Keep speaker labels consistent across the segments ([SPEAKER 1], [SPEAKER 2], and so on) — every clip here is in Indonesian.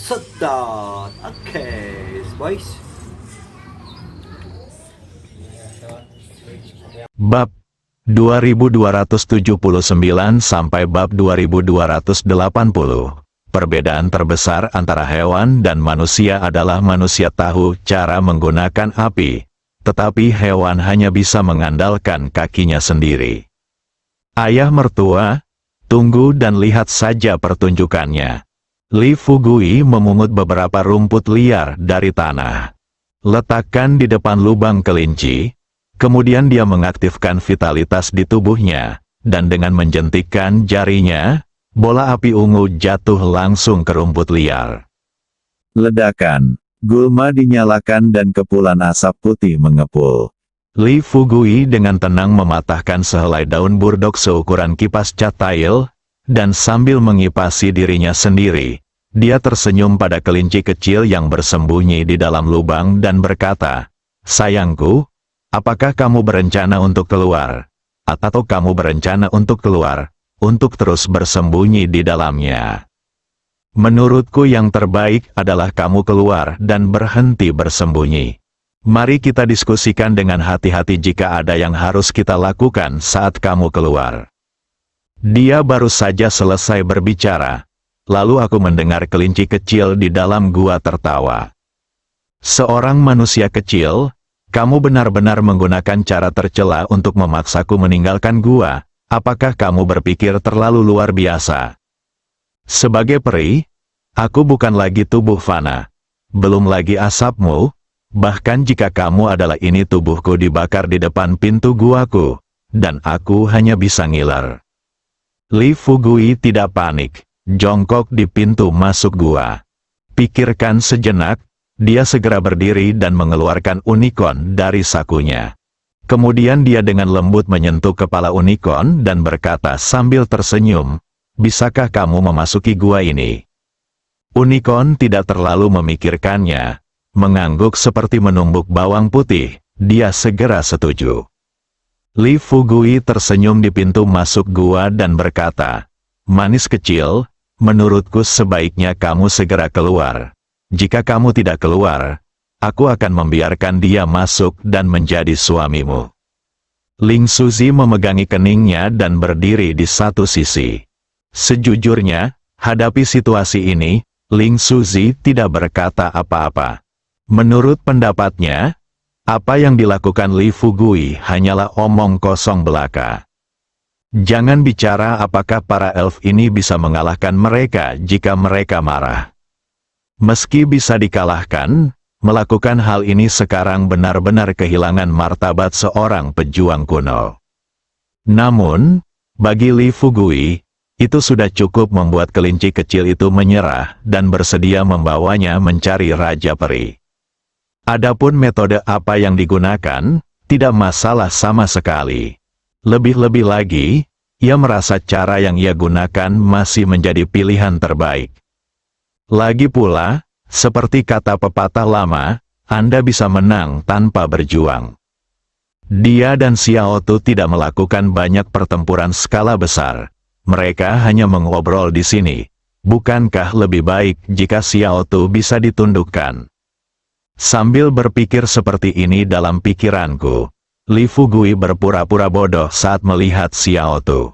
[SPEAKER 1] Sedot. Oke, boys.
[SPEAKER 2] Bab 2279 sampai bab 2280. Perbedaan terbesar antara hewan dan manusia adalah manusia tahu cara menggunakan api, tetapi hewan hanya bisa mengandalkan kakinya sendiri. Ayah mertua, tunggu dan lihat saja pertunjukannya. Li Fugui memungut beberapa rumput liar dari tanah. Letakkan di depan lubang kelinci. Kemudian dia mengaktifkan vitalitas di tubuhnya, dan dengan menjentikkan jarinya, bola api ungu jatuh langsung ke rumput liar.
[SPEAKER 3] Ledakan. Gulma dinyalakan dan kepulan asap putih mengepul.
[SPEAKER 2] Li Fugui dengan tenang mematahkan sehelai daun burdok seukuran kipas cat tail, dan sambil mengipasi dirinya sendiri, dia tersenyum pada kelinci kecil yang bersembunyi di dalam lubang dan berkata, "Sayangku, apakah kamu berencana untuk keluar? Atau kamu berencana untuk keluar, untuk terus bersembunyi di dalamnya? Menurutku yang terbaik adalah kamu keluar dan berhenti bersembunyi. Mari kita diskusikan dengan hati-hati jika ada yang harus kita lakukan saat kamu keluar." Dia baru saja selesai berbicara, lalu aku mendengar kelinci kecil di dalam gua tertawa. "Seorang manusia kecil, kamu benar-benar menggunakan cara tercela untuk memaksaku meninggalkan gua. Apakah kamu berpikir terlalu luar biasa? Sebagai peri, aku bukan lagi tubuh fana. Belum lagi asapmu, bahkan jika kamu adalah ini tubuhku dibakar di depan pintu guaku, dan aku hanya bisa ngiler." Li Fugui tidak panik, jongkok di pintu masuk gua. Pikirkan sejenak, dia segera berdiri dan mengeluarkan unicorn dari sakunya. Kemudian dia dengan lembut menyentuh kepala unicorn dan berkata sambil tersenyum, "Bisakah kamu memasuki gua ini?" Unicorn tidak terlalu memikirkannya. Mengangguk seperti menumbuk bawang putih, dia segera setuju. Li Fugui tersenyum di pintu masuk gua dan berkata, "Manis kecil, menurutku sebaiknya kamu segera keluar. Jika kamu tidak keluar, aku akan membiarkan dia masuk dan menjadi suamimu." Ling Suzi memegangi keningnya dan berdiri di satu sisi. Sejujurnya, hadapi situasi ini, Ling Suzi tidak berkata apa-apa. Menurut pendapatnya, apa yang dilakukan Li Fugui hanyalah omong kosong belaka. Jangan bicara apakah para elf ini bisa mengalahkan mereka jika mereka marah. Meski bisa dikalahkan, melakukan hal ini sekarang benar-benar kehilangan martabat seorang pejuang kuno. Namun, bagi Li Fugui, itu sudah cukup membuat kelinci kecil itu menyerah dan bersedia membawanya mencari Raja Peri. Adapun metode apa yang digunakan, tidak masalah sama sekali. Lebih-lebih lagi, ia merasa cara yang ia gunakan masih menjadi pilihan terbaik. Lagi pula, seperti kata pepatah lama, Anda bisa menang tanpa berjuang. Dia dan Xiao Tu tidak melakukan banyak pertempuran skala besar. Mereka hanya mengobrol di sini. Bukankah lebih baik jika Xiao Tu bisa ditundukkan? Sambil berpikir seperti ini dalam pikiranku, Li Fugui berpura-pura bodoh saat melihat Xiao Tu.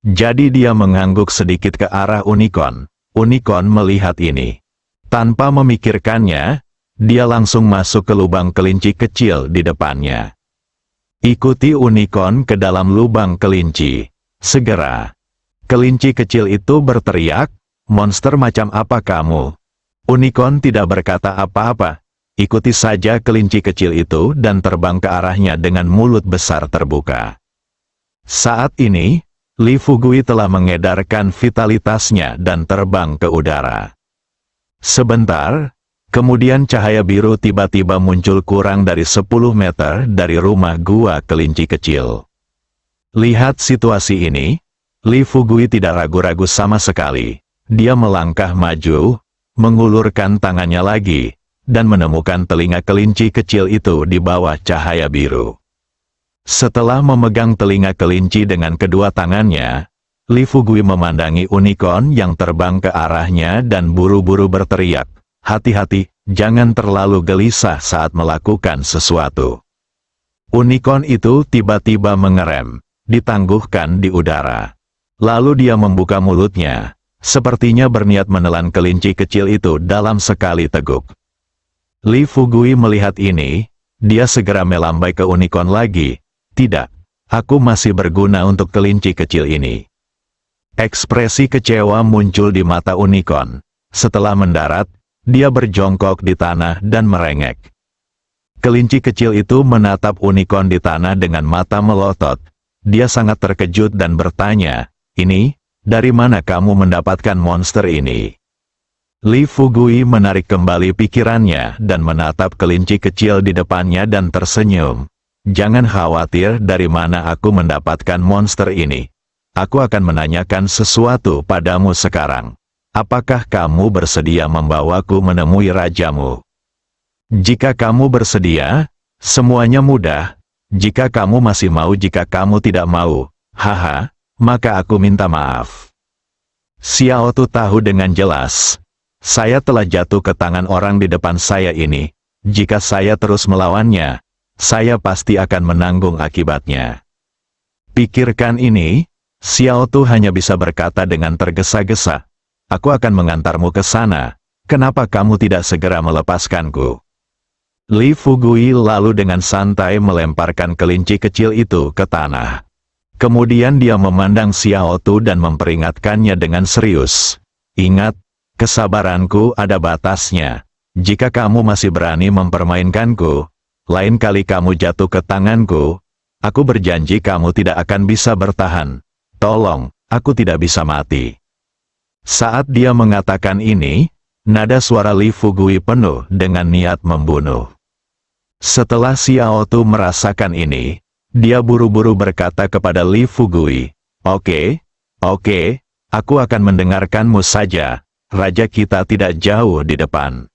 [SPEAKER 2] Jadi dia mengangguk sedikit ke arah unicorn. Unicorn melihat ini. Tanpa memikirkannya, dia langsung masuk ke lubang kelinci kecil di depannya. Ikuti unicorn ke dalam lubang kelinci. Segera. Kelinci kecil itu berteriak, "Monster macam apa kamu?" Unicorn tidak berkata apa-apa. Ikuti saja kelinci kecil itu dan terbang ke arahnya dengan mulut besar terbuka. Saat ini, Li Fugui telah mengedarkan vitalitasnya dan terbang ke udara. Sebentar, kemudian cahaya biru tiba-tiba muncul kurang dari 10 meter dari rumah gua kelinci kecil. Lihat situasi ini, Li Fugui tidak ragu-ragu sama sekali. Dia melangkah maju, mengulurkan tangannya lagi, dan menemukan telinga kelinci kecil itu di bawah cahaya biru. Setelah memegang telinga kelinci dengan kedua tangannya, Li Fugui memandangi unicorn yang terbang ke arahnya dan buru-buru berteriak, "Hati-hati, jangan terlalu gelisah saat melakukan sesuatu." Unicorn itu tiba-tiba mengerem, ditangguhkan di udara. Lalu dia membuka mulutnya, sepertinya berniat menelan kelinci kecil itu dalam sekali teguk. Li Fugui melihat ini, dia segera melambai ke unicorn lagi. "Tidak, aku masih berguna untuk kelinci kecil ini." Ekspresi kecewa muncul di mata unicorn. Setelah mendarat, dia berjongkok di tanah dan merengek. Kelinci kecil itu menatap unicorn di tanah dengan mata melotot. Dia sangat terkejut dan bertanya, "Ini, dari mana kamu mendapatkan monster ini?" Li Fugui menarik kembali pikirannya dan menatap kelinci kecil di depannya dan tersenyum. "Jangan khawatir dari mana aku mendapatkan monster ini. Aku akan menanyakan sesuatu padamu sekarang. Apakah kamu bersedia membawaku menemui rajamu? Jika kamu bersedia, semuanya mudah. Jika kamu masih mau, jika kamu tidak mau, haha, maka aku minta maaf." Xiao Tu tahu dengan jelas, saya telah jatuh ke tangan orang di depan saya ini. Jika saya terus melawannya, saya pasti akan menanggung akibatnya. Pikirkan ini. Xiao Tu hanya bisa berkata dengan tergesa-gesa, "Aku akan mengantarmu ke sana. Kenapa kamu tidak segera melepaskanku?" Li Fugui lalu dengan santai melemparkan kelinci kecil itu ke tanah. Kemudian dia memandang Xiao Tu dan memperingatkannya dengan serius. "Ingat, kesabaranku ada batasnya. Jika kamu masih berani mempermainkanku, lain kali kamu jatuh ke tanganku, aku berjanji kamu tidak akan bisa bertahan. Tolong, aku tidak bisa mati." Saat dia mengatakan ini, nada suara Li Fugui penuh dengan niat membunuh. Setelah Xiao Tu merasakan ini, dia buru-buru berkata kepada Li Fugui, Oke, aku akan mendengarkanmu saja, raja kita tidak jauh di depan."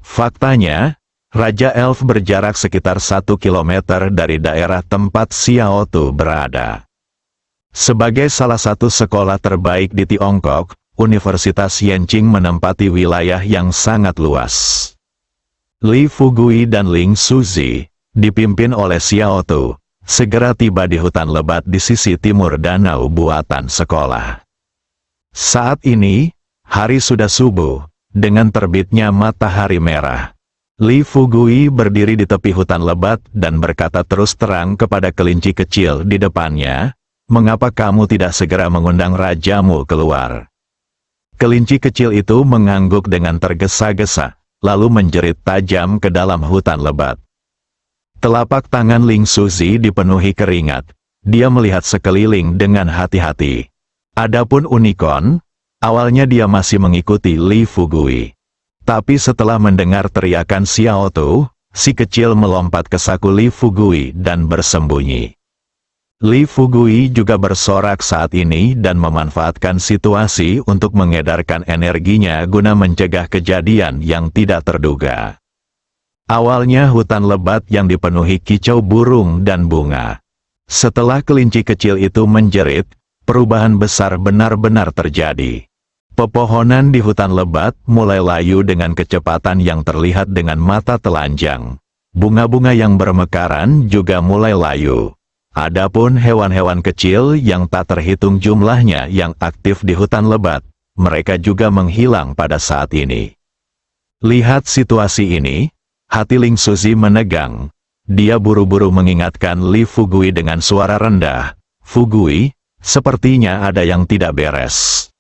[SPEAKER 2] Faktanya, Raja Elf berjarak sekitar 1 kilometer dari daerah tempat Xiao Tu berada. Sebagai salah satu sekolah terbaik di Tiongkok, Universitas Yenqing menempati wilayah yang sangat luas. Li Fugui dan Ling Suzi, dipimpin oleh Xiao Tu, segera tiba di hutan lebat di sisi timur danau buatan sekolah. Saat ini, hari sudah subuh, dengan terbitnya matahari merah. Li Fugui berdiri di tepi hutan lebat dan berkata terus terang kepada kelinci kecil di depannya, "Mengapa kamu tidak segera mengundang rajamu keluar?" Kelinci kecil itu mengangguk dengan tergesa-gesa, lalu menjerit tajam ke dalam hutan lebat. Telapak tangan Ling Suzi dipenuhi keringat. Dia melihat sekeliling dengan hati-hati. Adapun unicorn, awalnya dia masih mengikuti Li Fugui. Tapi setelah mendengar teriakan Xiao Tu, si kecil melompat ke saku Li Fugui dan bersembunyi. Li Fugui juga bersorak saat ini dan memanfaatkan situasi untuk mengedarkan energinya guna mencegah kejadian yang tidak terduga. Awalnya hutan lebat yang dipenuhi kicau burung dan bunga. Setelah kelinci kecil itu menjerit, perubahan besar benar-benar terjadi. Pepohonan di hutan lebat mulai layu dengan kecepatan yang terlihat dengan mata telanjang. Bunga-bunga yang bermekaran juga mulai layu. Adapun hewan-hewan kecil yang tak terhitung jumlahnya yang aktif di hutan lebat, mereka juga menghilang pada saat ini. Lihat situasi ini, hati Ling Suzi menegang. Dia buru-buru mengingatkan Li Fugui dengan suara rendah, "Fugui, sepertinya ada yang tidak beres."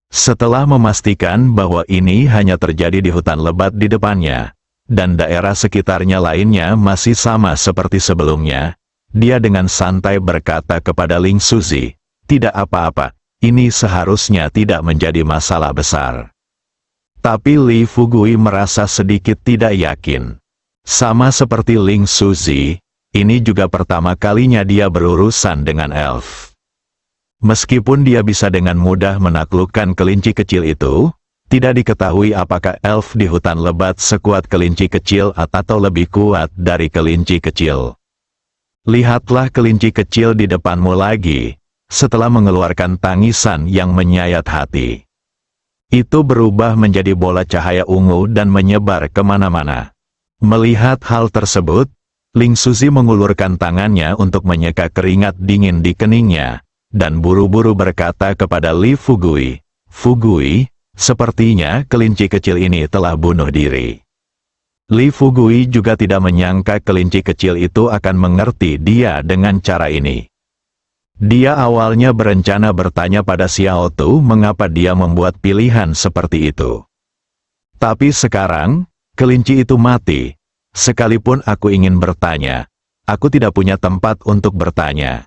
[SPEAKER 2] Setelah memastikan bahwa ini hanya terjadi di hutan lebat di depannya, dan daerah sekitarnya lainnya masih sama seperti sebelumnya, dia dengan santai berkata kepada Ling Suzi, "Tidak apa-apa, ini seharusnya tidak menjadi masalah besar." Tapi Li Fugui merasa sedikit tidak yakin. Sama seperti Ling Suzi, ini juga pertama kalinya dia berurusan dengan elf. Meskipun dia bisa dengan mudah menaklukkan kelinci kecil itu, tidak diketahui apakah elf di hutan lebat sekuat kelinci kecil atau lebih kuat dari kelinci kecil. Lihatlah kelinci kecil di depanmu lagi. setelah mengeluarkan tangisan yang menyayat hati. Itu berubah menjadi bola cahaya ungu dan menyebar kemana-mana. Melihat hal tersebut, Ling Suzi mengulurkan tangannya untuk menyeka keringat dingin di keningnya, dan buru-buru berkata kepada Li Fugui, "Fugui, sepertinya kelinci kecil ini telah bunuh diri." Li Fugui juga tidak menyangka kelinci kecil itu akan mengerti dia dengan cara ini. Dia awalnya berencana bertanya pada Xiao Tu mengapa dia membuat pilihan seperti itu. Tapi sekarang, kelinci itu mati. Sekalipun aku ingin bertanya, aku tidak punya tempat untuk bertanya.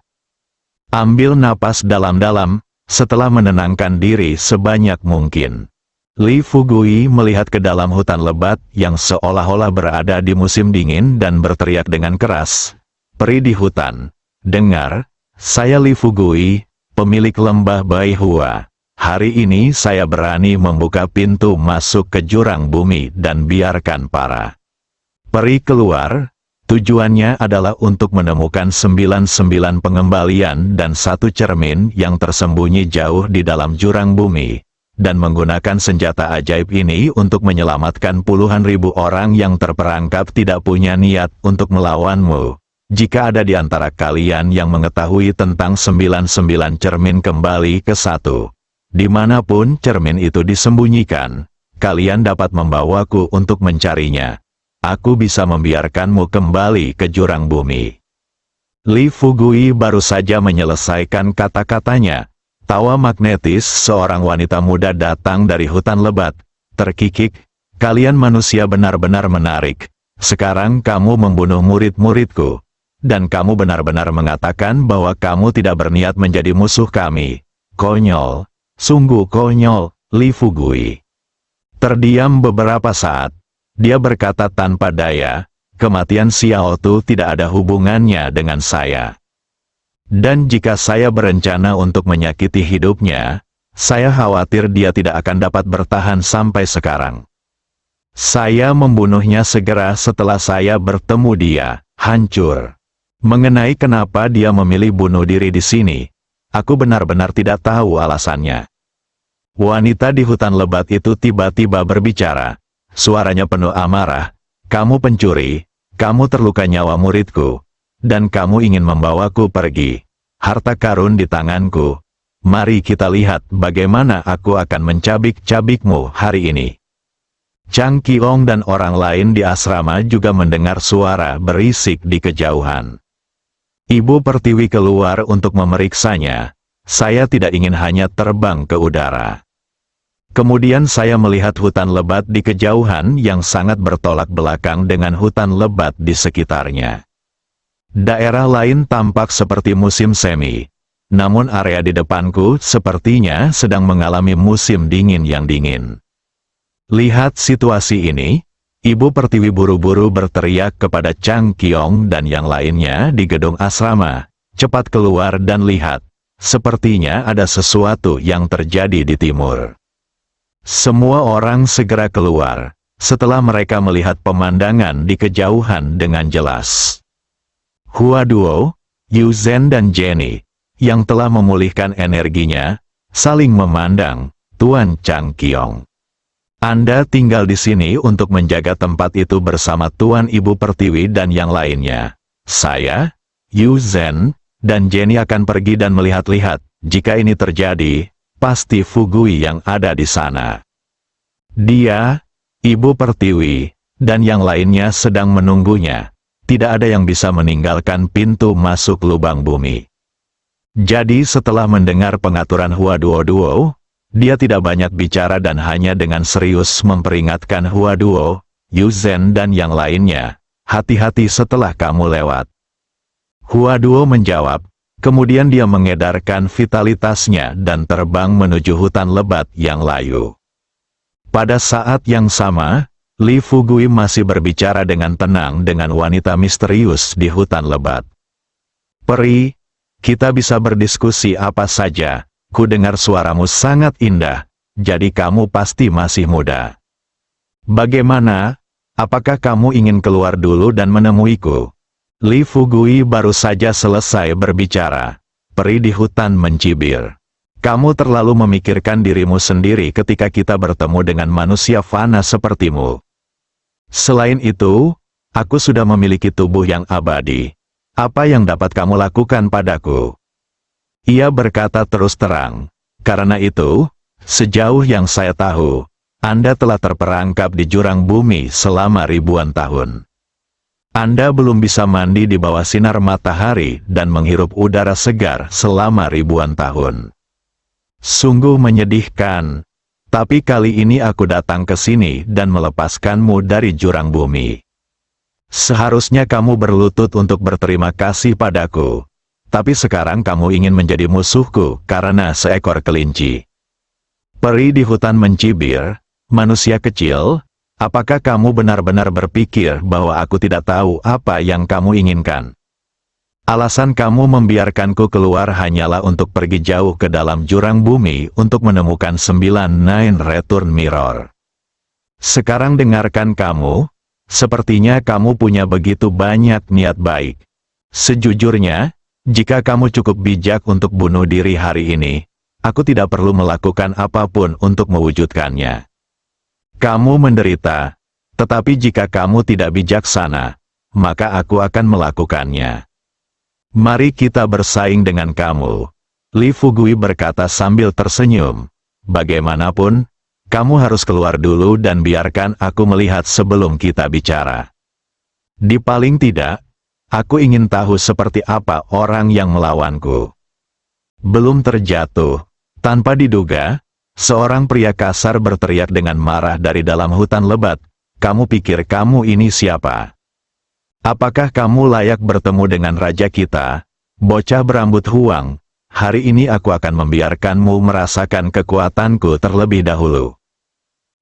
[SPEAKER 2] Ambil napas dalam-dalam, setelah menenangkan diri sebanyak mungkin. Li Fugui melihat ke dalam hutan lebat yang seolah-olah berada di musim dingin dan berteriak dengan keras. "Peri di hutan, dengar, saya Li Fugui, pemilik lembah Bai Hua. Hari ini saya berani membuka pintu masuk ke jurang bumi dan biarkan para peri keluar. Tujuannya adalah untuk menemukan 99 pengembalian dan 1 cermin yang tersembunyi jauh di dalam jurang bumi, dan menggunakan senjata ajaib ini untuk menyelamatkan puluhan ribu orang yang terperangkap tidak punya niat untuk melawanmu. Jika ada di antara kalian yang mengetahui tentang 99 cermin kembali ke 1, dimanapun cermin itu disembunyikan, kalian dapat membawaku untuk mencarinya. Aku bisa membiarkanmu kembali ke jurang bumi." Li Fugui baru saja menyelesaikan kata-katanya. Tawa magnetis seorang wanita muda datang dari hutan lebat, terkikik, "Kalian manusia benar-benar menarik. Sekarang kamu membunuh murid-muridku. Dan kamu benar-benar mengatakan bahwa kamu tidak berniat menjadi musuh kami. Konyol, sungguh konyol." Li Fugui terdiam beberapa saat. Dia berkata tanpa daya, "Kematian Xiao Tu tidak ada hubungannya dengan saya. Dan jika saya berencana untuk menyakiti hidupnya, saya khawatir dia tidak akan dapat bertahan sampai sekarang. Saya membunuhnya segera setelah saya bertemu dia, hancur. Mengenai kenapa dia memilih bunuh diri di sini, aku benar-benar tidak tahu alasannya." Wanita di hutan lebat itu tiba-tiba berbicara. Suaranya penuh amarah, "Kamu pencuri, kamu terluka nyawa muridku, dan kamu ingin membawaku pergi. Harta karun di tanganku. Mari kita lihat bagaimana aku akan mencabik-cabikmu hari ini." Chang Qiong dan orang lain di asrama juga mendengar suara berisik di kejauhan. Ibu Pertiwi keluar untuk memeriksanya. "Saya tidak ingin hanya terbang ke udara." Kemudian saya melihat hutan lebat di kejauhan yang sangat bertolak belakang dengan hutan lebat di sekitarnya. Daerah lain tampak seperti musim semi, namun area di depanku sepertinya sedang mengalami musim dingin yang dingin. Lihat situasi ini, Ibu Pertiwi buru-buru berteriak kepada Chang Qiong dan yang lainnya di gedung asrama, "Cepat keluar dan lihat, sepertinya ada sesuatu yang terjadi di timur." Semua orang segera keluar, setelah mereka melihat pemandangan di kejauhan dengan jelas. Hua Duo, Yu Zhen dan Jenny, yang telah memulihkan energinya, saling memandang. "Tuan Chang Qiong, Anda tinggal di sini untuk menjaga tempat itu bersama Tuan Ibu Pertiwi dan yang lainnya. Saya, Yu Zhen, dan Jenny akan pergi dan melihat-lihat. Jika ini terjadi, pasti Fugui yang ada di sana. Dia, Ibu Pertiwi, dan yang lainnya sedang menunggunya. Tidak ada yang bisa meninggalkan pintu masuk lubang bumi." Jadi setelah mendengar pengaturan Hua Duo, dia tidak banyak bicara dan hanya dengan serius memperingatkan Hua Duo, Yu Zhen dan yang lainnya, "Hati-hati setelah kamu lewat." Hua Duo menjawab, kemudian dia mengedarkan vitalitasnya dan terbang menuju hutan lebat yang layu. Pada saat yang sama, Li Fugui masih berbicara dengan tenang dengan wanita misterius di hutan lebat. "Peri, kita bisa berdiskusi apa saja. Ku dengar suaramu sangat indah, jadi kamu pasti masih muda. Bagaimana? Apakah kamu ingin keluar dulu dan menemuiku?" Li Fugui baru saja selesai berbicara. Peri di hutan mencibir. Kamu terlalu memikirkan dirimu sendiri ketika kita bertemu dengan manusia fana sepertimu. Selain itu, aku sudah memiliki tubuh yang abadi. Apa yang dapat kamu lakukan padaku? Ia berkata terus terang. Karena itu, sejauh yang saya tahu, Anda telah terperangkap di jurang bumi selama ribuan tahun. Anda belum bisa mandi di bawah sinar matahari dan menghirup udara segar selama ribuan tahun. Sungguh menyedihkan, tapi kali ini aku datang ke sini dan melepaskanmu dari jurang bumi. Seharusnya kamu berlutut untuk berterima kasih padaku, tapi sekarang kamu ingin menjadi musuhku karena seekor kelinci. Peri di hutan mencibir, manusia kecil, apakah kamu benar-benar berpikir bahwa aku tidak tahu apa yang kamu inginkan? Alasan kamu membiarkanku keluar hanyalah untuk pergi jauh ke dalam jurang bumi untuk menemukan 9 return mirror. Sekarang dengarkan kamu, sepertinya kamu punya begitu banyak niat baik. Sejujurnya, jika kamu cukup bijak untuk bunuh diri hari ini, aku tidak perlu melakukan apapun untuk mewujudkannya. Kamu menderita, tetapi jika kamu tidak bijaksana, maka aku akan melakukannya. Mari kita bersaing dengan kamu. Li Fugui berkata sambil tersenyum. Bagaimanapun, kamu harus keluar dulu dan biarkan aku melihat sebelum kita bicara. Di paling tidak, aku ingin tahu seperti apa orang yang melawanku. Belum terjatuh, tanpa diduga, seorang pria kasar berteriak dengan marah dari dalam hutan lebat. Kamu pikir kamu ini siapa? Apakah kamu layak bertemu dengan raja kita, bocah berambut huang? Hari ini aku akan membiarkanmu merasakan kekuatanku terlebih dahulu.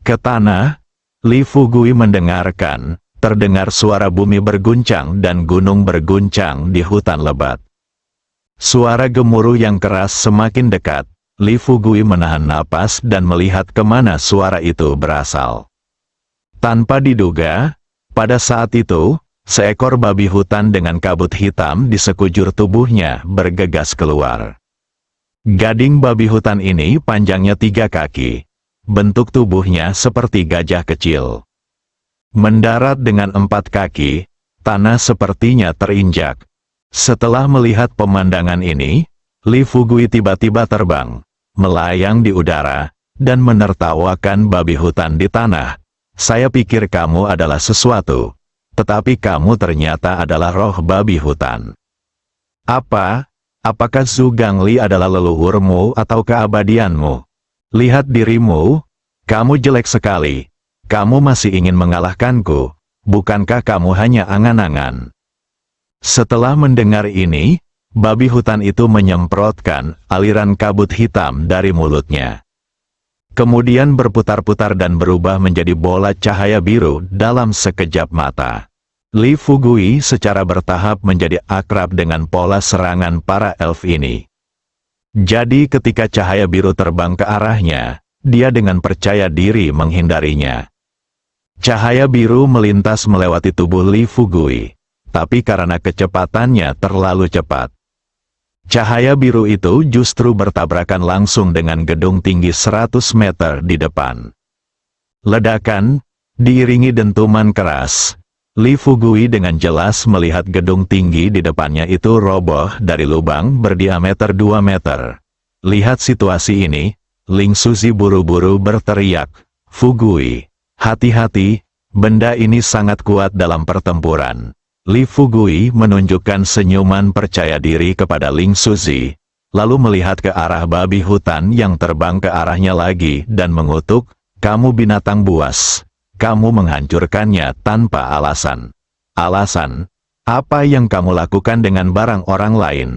[SPEAKER 2] Ke tanah, Li Fugui mendengarkan, terdengar suara bumi berguncang dan gunung berguncang di hutan lebat. Suara gemuruh yang keras semakin dekat, Li Fugui menahan napas dan melihat kemana suara itu berasal. Tanpa diduga, pada saat itu, seekor babi hutan dengan kabut hitam di sekujur tubuhnya bergegas keluar. Gading babi hutan ini panjangnya 3 kaki. Bentuk tubuhnya seperti gajah kecil. Mendarat dengan 4 kaki, tanah sepertinya terinjak. Setelah melihat pemandangan ini, Li Fugui tiba-tiba terbang, melayang di udara, dan menertawakan babi hutan di tanah. Saya pikir kamu adalah sesuatu. Tetapi kamu ternyata adalah roh babi hutan. Apakah Zhu Gangli adalah leluhurmu atau keabadianmu? Lihat dirimu, kamu jelek sekali. Kamu masih ingin mengalahkanku, bukankah kamu hanya angan-angan? Setelah mendengar ini, babi hutan itu menyemprotkan aliran kabut hitam dari mulutnya. Kemudian berputar-putar dan berubah menjadi bola cahaya biru dalam sekejap mata. Li Fugui secara bertahap menjadi akrab dengan pola serangan para elf ini. Jadi ketika cahaya biru terbang ke arahnya, dia dengan percaya diri menghindarinya. Cahaya biru melintas melewati tubuh Li Fugui, tapi karena kecepatannya terlalu cepat, cahaya biru itu justru bertabrakan langsung dengan gedung tinggi 100 meter di depan. Ledakan, diiringi dentuman keras. Li Fugui dengan jelas melihat gedung tinggi di depannya itu roboh dari lubang berdiameter 2 meter. Lihat situasi ini, Ling Suzi buru-buru berteriak, Fugui, hati-hati, benda ini sangat kuat dalam pertempuran. Li Fugui menunjukkan senyuman percaya diri kepada Ling Suzi, lalu melihat ke arah babi hutan yang terbang ke arahnya lagi dan mengutuk, kamu binatang buas. Kamu menghancurkannya tanpa alasan. Alasan? Apa yang kamu lakukan dengan barang orang lain?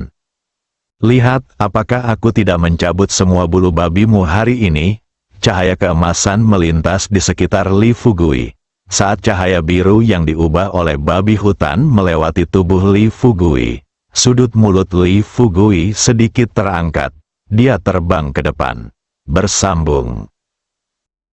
[SPEAKER 2] Lihat, apakah aku tidak mencabut semua bulu babimu hari ini? Cahaya keemasan melintas di sekitar Li Fugui. Saat cahaya biru yang diubah oleh babi hutan melewati tubuh Li Fugui, sudut mulut Li Fugui sedikit terangkat. Dia terbang ke depan. Bersambung.